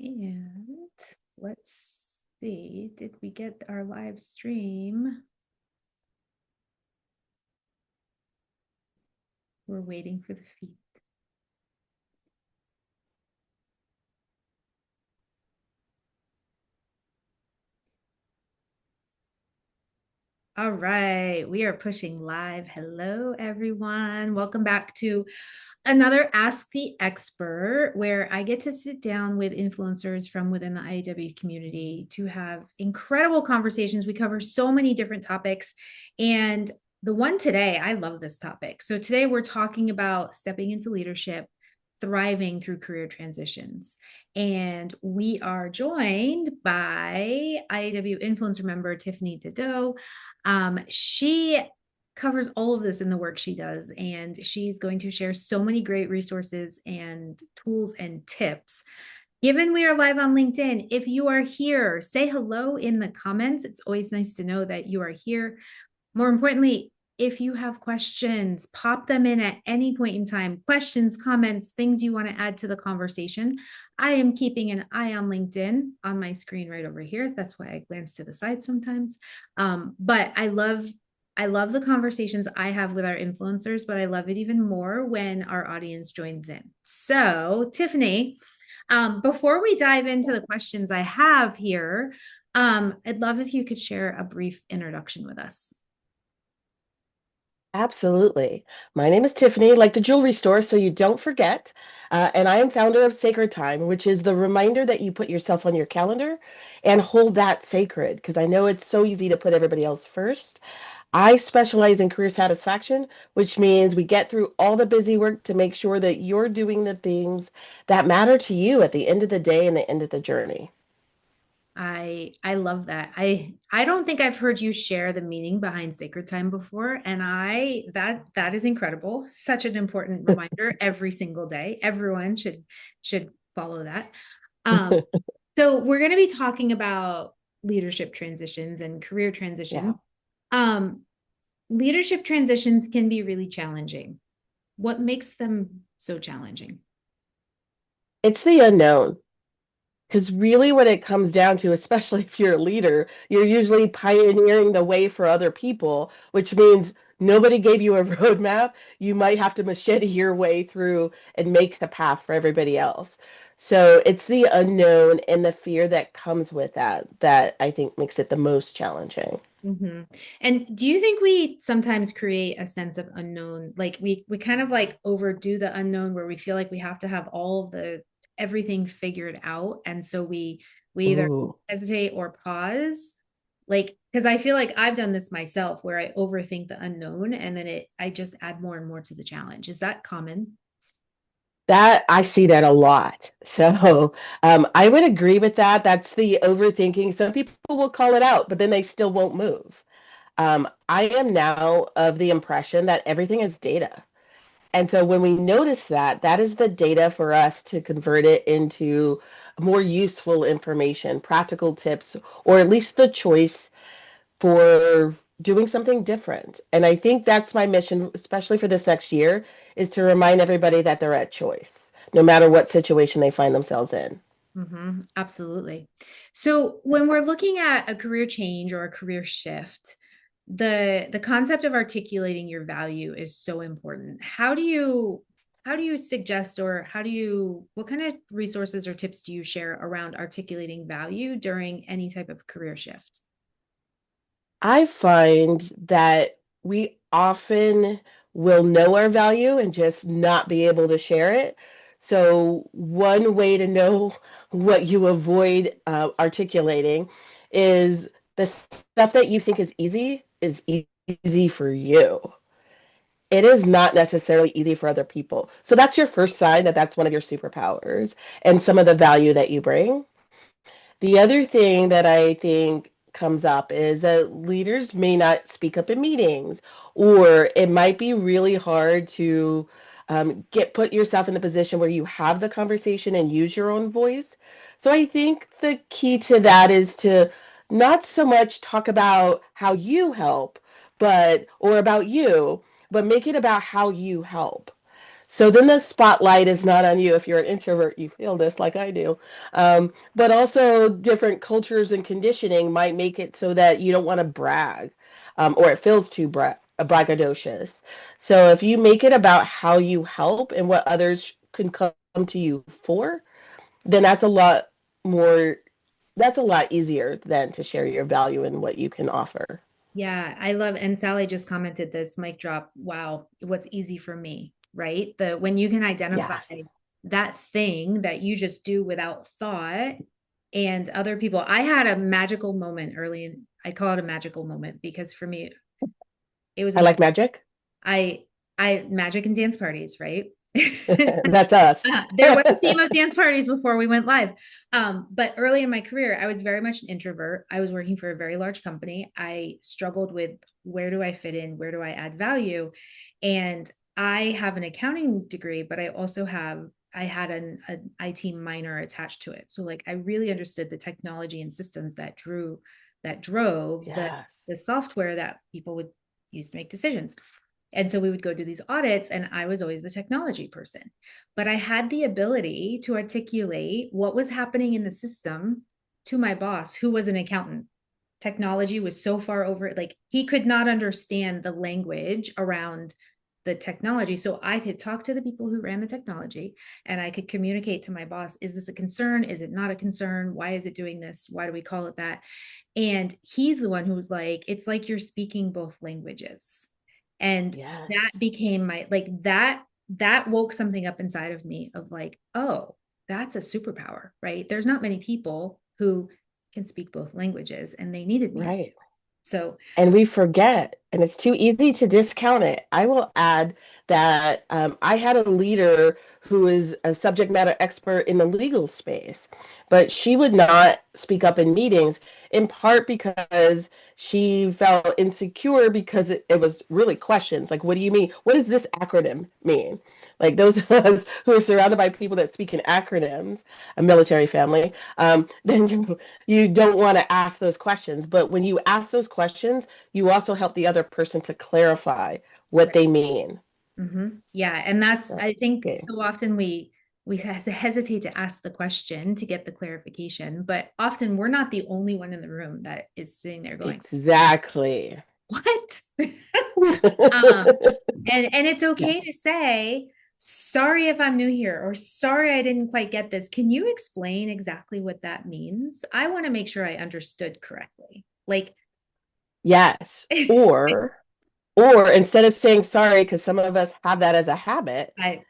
And let's see, did we get our live stream? We're waiting for the feed. All right, we are pushing live. Hello, everyone. Welcome back to another Ask the Expert, where I get to sit down with influencers from within the IAW community to have incredible conversations. We cover so many different topics. And the one today, I love this topic. So today we're talking about stepping into leadership, thriving through career transitions. And we are joined by IAW influencer member Tiffany Dido. She covers all of this in the work she does, and she's going to share so many great resources and tools and tips. Given we are live on LinkedIn, if you are here, say hello in the comments. It's always nice to know that you are here. More importantly, if you have questions, pop them in at any point in time. Questions, comments, things you want to add to the conversation. I am keeping an eye on LinkedIn on my screen right over here. That's why I glance to the side sometimes. But I love the conversations I have with our influencers, but I love it even more when our audience joins in. So, Tiffany, before we dive into the questions I have here, I'd love if you could share a brief introduction with us. Absolutely. My name is Tiffany, like the jewelry store, so you don't forget. And I am founder of Sacred Time, which is the reminder that you put yourself on your calendar and hold that sacred, because I know it's so easy to put everybody else first. I specialize in career satisfaction, which means we get through all the busy work to make sure that you're doing the things that matter to you at the end of the day and the end of the journey. I love that. I don't think I've heard you share the meaning behind sacred time before, and I that is incredible. Such an important reminder every single day. Everyone should follow that. Um, so we're going to be talking about leadership transitions and career Yeah. transition. Um, Leadership transitions can be really challenging. What makes them so challenging? It's the unknown. Because really, what it comes down to, especially if you're a leader, you're usually pioneering the way for other people, which means nobody gave you a roadmap. You might have to machete your way through and make the path for everybody else. So it's the unknown and the fear that comes with that that I think makes it the most challenging. Mm-hmm. And do you think we sometimes create a sense of unknown? Like we kind of like overdo the unknown where we feel like we have to have all of the everything figured out. And so we either Ooh. hesitate or pause. Like, because I feel like I've done this myself where I overthink the unknown and then I just add more and more to the challenge. Is that common? That I see that a lot. So I would agree with that. That's the overthinking. Some people will call it out, but then they still won't move. I am now of the impression that everything is data. And so when we notice that, that is the data for us to convert it into more useful information, practical tips, or at least the choice for doing something different. And I think that's my mission, especially for this next year, is to remind everybody that they're at choice, no matter what situation they find themselves in. Mm-hmm. Absolutely. So when we're looking at a career change or a career shift, the concept of articulating your value is so important. How do you suggest or how do you what kind of resources or tips do you share around articulating value during any type of career shift? I find that we often will know our value and just not be able to share it. So, one way to know what you avoid articulating is the stuff that you think is easy for you. It is not necessarily easy for other people. So, that's your first sign that that's one of your superpowers and some of the value that you bring. The other thing that I think comes up is that leaders may not speak up in meetings, or it might be really hard to get put yourself in the position where you have the conversation and use your own voice. So I think the key to that is to not so much talk about how you help, but or about you, but make it about how you help. So then the spotlight is not on you. If you're an introvert, you feel this like I do. But also, different cultures and conditioning might make it so that you don't want to brag, or it feels too braggadocious. So if you make it about how you help and what others can come to you for, then more, that's a lot easier than to share your value and what you can offer. Yeah, I love, and Sally just commented this mic drop. Wow, what's easy for me, right? The when you can identify Yes. that thing that you just do without thought and other people. I had a magical moment early in, I call it a magical moment because for me, it was a I like magic. I magic and dance parties, right? That's us. There was a team of dance parties before we went live. But early in my career, I was very much an introvert. I was working for a very large company. I struggled with where do I fit in? Where do I add value? And I have an accounting degree, but I had an IT minor attached to it. So like I really understood the technology and systems that drove Yes. the software that people would use to make decisions. And so we would go do these audits, and I was always the technology person. But I had the ability to articulate what was happening in the system to my boss, who was an accountant. Technology was so far over, like he could not understand the language around the technology. So I could talk to the people who ran the technology and I could communicate to my boss, is this a concern? Is it not a concern? Why is it doing this? Why do we call it that? And he's the one who was like, it's like you're speaking both languages. And that Yes. became my like that woke something up inside of me of like, oh, that's a superpower, right? There's not many people who can speak both languages and they needed me. Right. So And we forget, and it's too easy to discount it. I will add that I had a leader who is a subject matter expert in the legal space, but she would not speak up in meetings, in part because she felt insecure because it was really questions like, what do you mean? What does this acronym mean? Like those of us who are surrounded by people that speak in acronyms, a military family, then you don't want to ask those questions. But when you ask those questions, you also help the other person to clarify what right. they mean. Yeah, and that's I think Okay. so often we hesitate to ask the question to get the clarification, but often we're not the only one in the room that is sitting there going, Exactly. "What?" um, and it's Yeah. okay to say, "Sorry if I'm new here," or "Sorry I didn't quite get this. Can you explain exactly what that means? I want to make sure I understood correctly." Like, Yes. Or instead of saying sorry, because some of us have that as a habit, I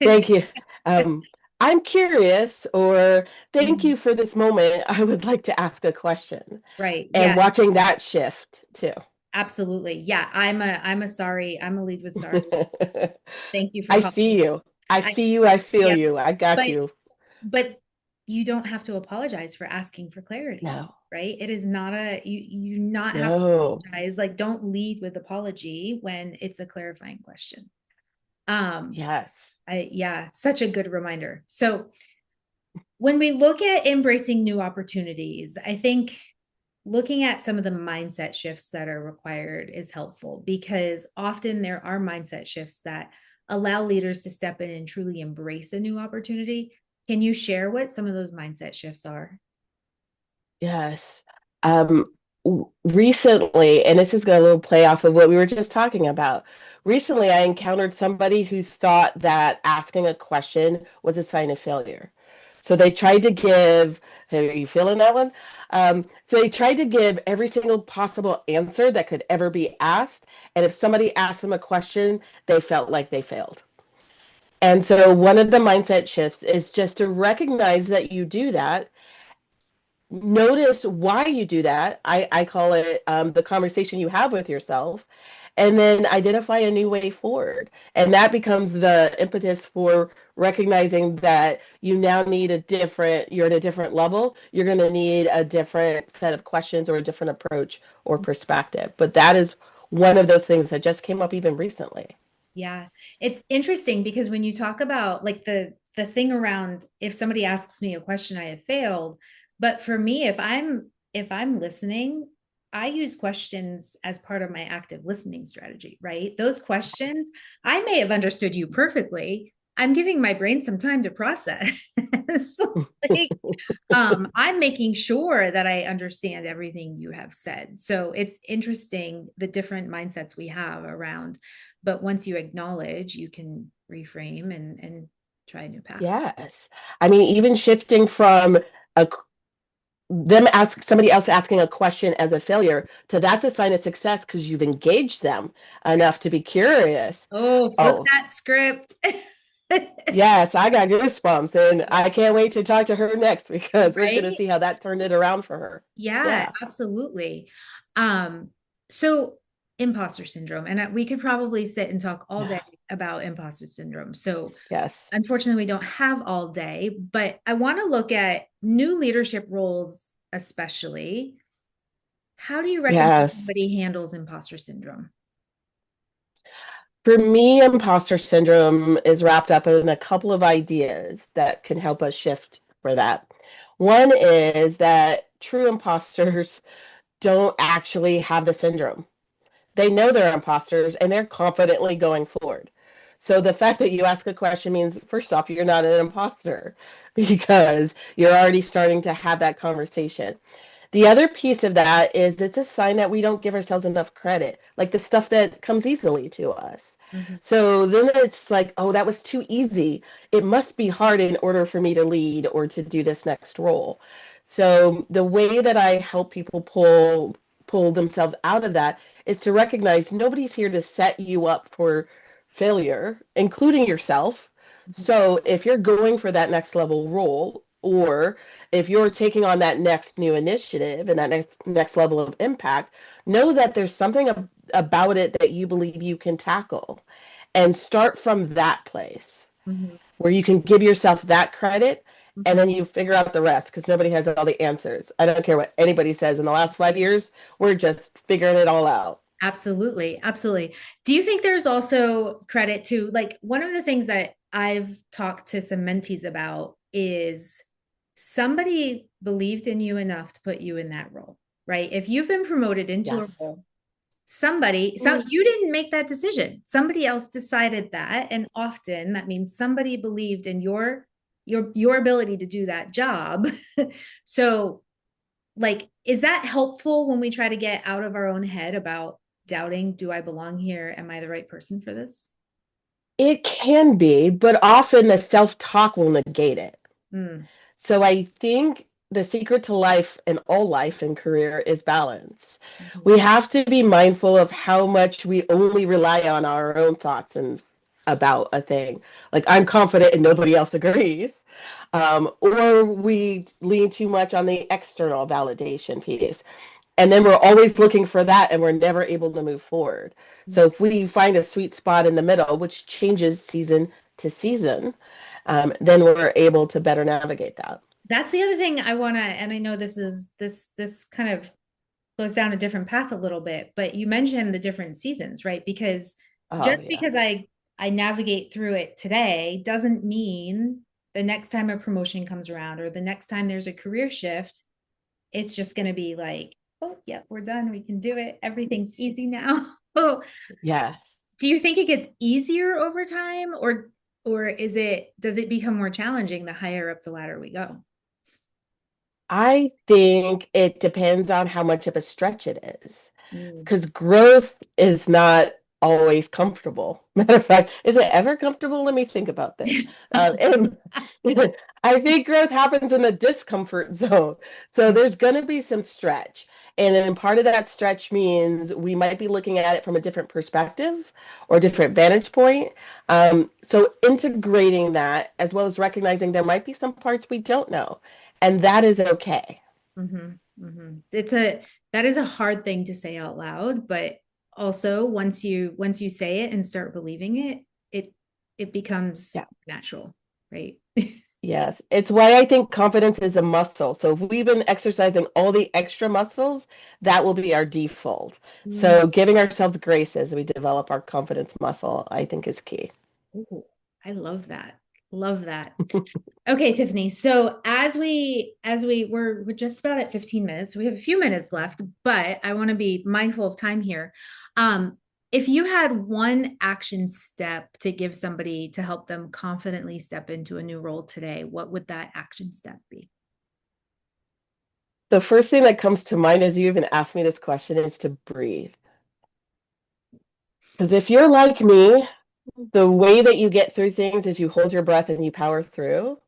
thank you. Um, I'm curious, or thank you for this moment. I would like to ask a question. right. And Yeah. watching that shift too. Absolutely. Yeah, I'm a lead with sorry. Thank you for I calling. see you. I I see you. I feel yeah, you. I got but you. but you don't have to apologize for asking for clarity, No, right? It is not a you not have to no. apologize. Like don't lead with apology when it's a clarifying question. Um Yes. I yeah, such a good reminder. So when we look at embracing new opportunities, I think looking at some of the mindset shifts that are required is helpful because often there are mindset shifts that allow leaders to step in and truly embrace a new opportunity. Can you share what some of those mindset shifts are? Yes. Um, Recently, and this is going to little play off of what we were just talking about. Recently, I encountered somebody who thought that asking a question was a sign of failure. So they tried to give, hey, are you feeling that one? So they tried to give every single possible answer that could ever be asked. And if somebody asked them a question, they felt like they failed. And so one of the mindset shifts is just to recognize that you do that, notice why you do that. I call it the conversation you have with yourself, and then identify a new way forward. And that becomes the impetus for recognizing that you now need you're at a different level. You're going to need a different set of questions or a different approach or perspective. But that is one of those things that just came up even recently. Yeah. It's interesting because when you talk about like the thing around if somebody asks me a question I have failed, but for me if I'm listening, I use questions as part of my active listening strategy, right? Those questions, I may have understood you perfectly. I'm giving my brain some time to process. like, I'm making sure that I understand everything you have said. So it's interesting the different mindsets we have around. But once you acknowledge, you can reframe and try a new path. Yes. I mean, even shifting from a them ask somebody else asking a question as a failure to that's a sign of success because you've engaged them enough to be curious. Oh, flip Oh, that script. yes, I got goosebumps, and I can't wait to talk to her next because we're going to right? see how that turned it around for her. Yeah, Yeah. absolutely. Um, so imposter syndrome, and we could probably sit and talk all day Yeah. about imposter syndrome. So Yes. unfortunately, we don't have all day, but I want to look at new leadership roles, especially. How do you recommend Yes. somebody handles imposter syndrome? For me, imposter syndrome is wrapped up in a couple of ideas that can help us shift for that. One is that true imposters don't actually have the syndrome. They know they're imposters and they're confidently going forward. So the fact that you ask a question means, first off, you're not an imposter because you're already starting to have that conversation. The other piece of that is it's a sign that we don't give ourselves enough credit, like the stuff that comes easily to us. Mhm, So then it's like, oh, that was too easy. It must be hard in order for me to lead or to do this next role. So the way that I help people pull themselves out of that is to recognize nobody's here to set you up for failure, including yourself. mhm, So if you're going for that next level role, or if you're taking on that next new initiative and that next level of impact, know that there's something about it that you believe you can tackle and start from that place mhm, where you can give yourself that credit and mhm. then you figure out the rest because nobody has all the answers. I don't care what anybody says. In the last 5 years, we're just figuring it all out. Absolutely. Absolutely. Do you think there's also credit to like one of the things that I've talked to some mentees about is somebody believed in you enough to put you in that role, right? If you've been promoted into a Yes. role, somebody, so Mm. you didn't make that decision. Somebody else decided that. And often that means somebody believed in your ability to do that job. So like is that helpful when we try to get out of our own head about doubting, do I belong here, am I the right person for this? It can be, but often the self-talk will negate it. Mm, So I think the secret to life and all life and career is balance. mhm, We have to be mindful of how much we only rely on our own thoughts and about a thing. Like I'm confident and nobody else agrees. Or we lean too much on the external validation piece. And then we're always looking for that and we're never able to move forward. So mm. if we find a sweet spot in the middle, which changes season to season, then we're able to better navigate that. That's the other thing I want to, and I know this kind of goes down a different path a little bit, but you mentioned the different seasons, right? Because Oh, just yeah. because I navigate through it today doesn't mean the next time a promotion comes around or the next time there's a career shift, it's just going to be like, oh, yeah, we're done. We can do it. Everything's easy now. Oh, Yes. do you think it gets easier over time or does it become more challenging the higher up the ladder we go? I think it depends on how much of a stretch it is. Mm. Because growth is not always comfortable. Matter of fact, is it ever comfortable? Let me think about this. And I think growth happens in the discomfort zone. So there's going to be some stretch. And then part of that stretch means we might be looking at it from a different perspective or different vantage point. So integrating that as well as recognizing there might be some parts we don't know, and that is okay. Mm-hmm, mm-hmm. It's a that is a hard thing to say out loud, but also once you say it and start believing it, it it becomes Yeah. natural, right? Yes, it's why I think confidence is a muscle. So if we've been exercising all the extra muscles, that will be our default. Mm. So giving ourselves grace as we develop our confidence muscle, I think is key. Ooh, I love that. Love that. Okay, Tiffany. So we're just about at 15 minutes. We have a few minutes left, but I want to be mindful of time here. Um, if you had one action step to give somebody to help them confidently step into a new role today, what would that action step be? The first thing that comes to mind as you even ask me this question is to breathe. Because if you're like me, the way that you get through things is you hold your breath and you power through.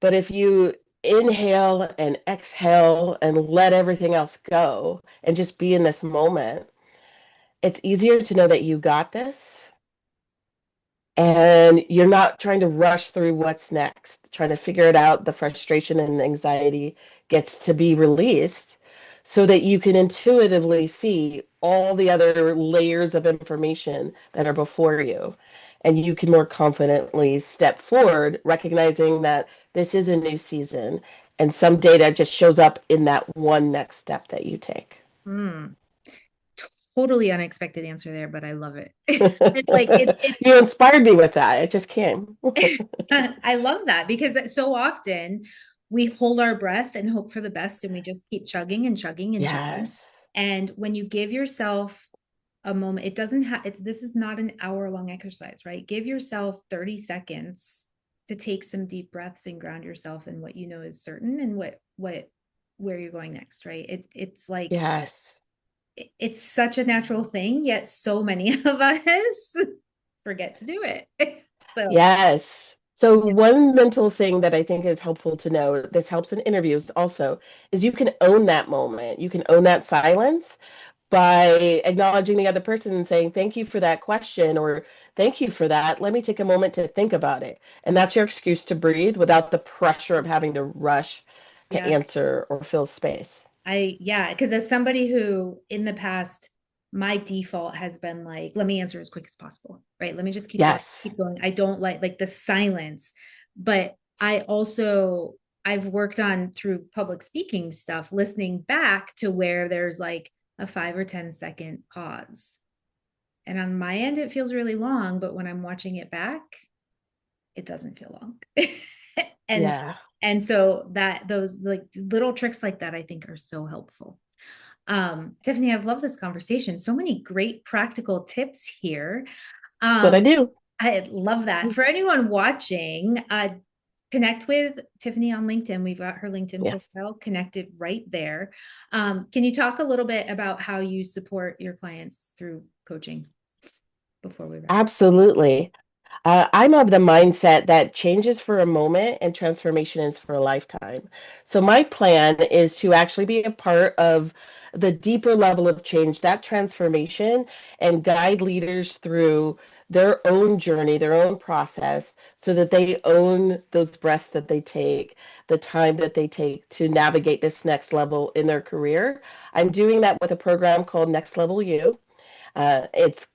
But if you inhale and exhale and let everything else go and just be in this moment, it's easier to know that you got this and you're not trying to rush through what's next, trying to figure it out. The frustration and anxiety gets to be released so that you can intuitively see all the other layers of information that are before you. And you can more confidently step forward, recognizing that this is a new season and some data just shows up in that one next step that you take. Hmm. Totally unexpected answer there, but I love it. It's like it's You inspired me with that. It just came. I love that because so often we hold our breath and hope for the best and we just keep chugging and chugging and chugging. Yes. And when you give yourself a moment, it doesn't have it's this is not an hour-long exercise, right? Give yourself 30 seconds to take some deep breaths and ground yourself in what you know is certain and what where you're going next, right? It's like Yes. it's such a natural thing, yet so many of us forget to do it. So, Yes. So one mental thing that I think is helpful to know, this helps in interviews also, is you can own that moment. You can own that silence by acknowledging the other person and saying, thank you for that question, or thank you for that. Let me take a moment to think about it. And that's your excuse to breathe without the pressure of having to rush to yeah, answer or fill space. yeah, because as somebody who in the past, my default has been like, let me answer as quick as possible, right? Let me just keep going, Yes. keep going. I don't like the silence, but I also I've worked on through public speaking stuff, listening back to where there's like a 5 or 10 second pause. And on my end, it feels really long, but when I'm watching it back, it doesn't feel long. and Yeah. and so that those like little tricks like that I think are so helpful. Tiffany, I've loved this conversation. So many great practical tips here. That's what I um do. I love that. For anyone watching, connect with Tiffany on LinkedIn. We've got her LinkedIn Yes. profile connected right there. Can you talk a little bit about how you support your clients through coaching before we wrap? Absolutely. I'm of the mindset that change is for a moment and transformation is for a lifetime. So my plan is to actually be a part of the deeper level of change, that transformation, and guide leaders through their own journey, their own process, so that they own those breaths that they take, the time that they take to navigate this next level in their career. I'm doing that with a program called Next Level You. It's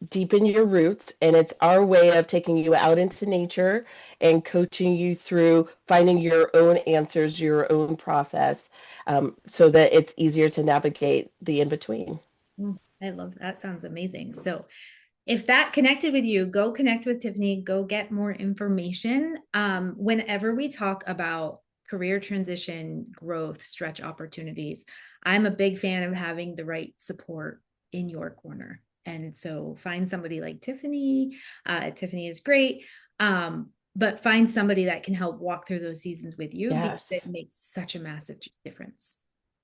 deepen your roots, and it's our way of taking you out into nature and coaching you through finding your own answers, your own process, so that it's easier to navigate the in between. I love that. Sounds amazing. So if that connected with you, go connect with Tiffany, go get more information. Whenever we talk about career transition, growth, stretch opportunities, I'm a big fan of having the right support in your corner. And so find somebody like Tiffany. Tiffany is great. But find somebody that can help walk through those seasons with you because it Yes. makes such a massive difference.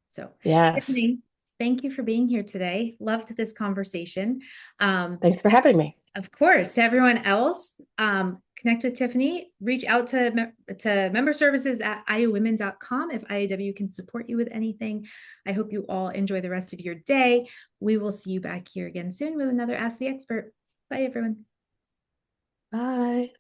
So, Yes. Tiffany, thank you for being here today. Loved this conversation. Um, Thanks for having me. of course, to everyone else, connect with Tiffany, reach out to member services at iowomen.com if IAW can support you with anything. I hope you all enjoy the rest of your day. We will see you back here again soon with another Ask the Expert. Bye, everyone. Bye.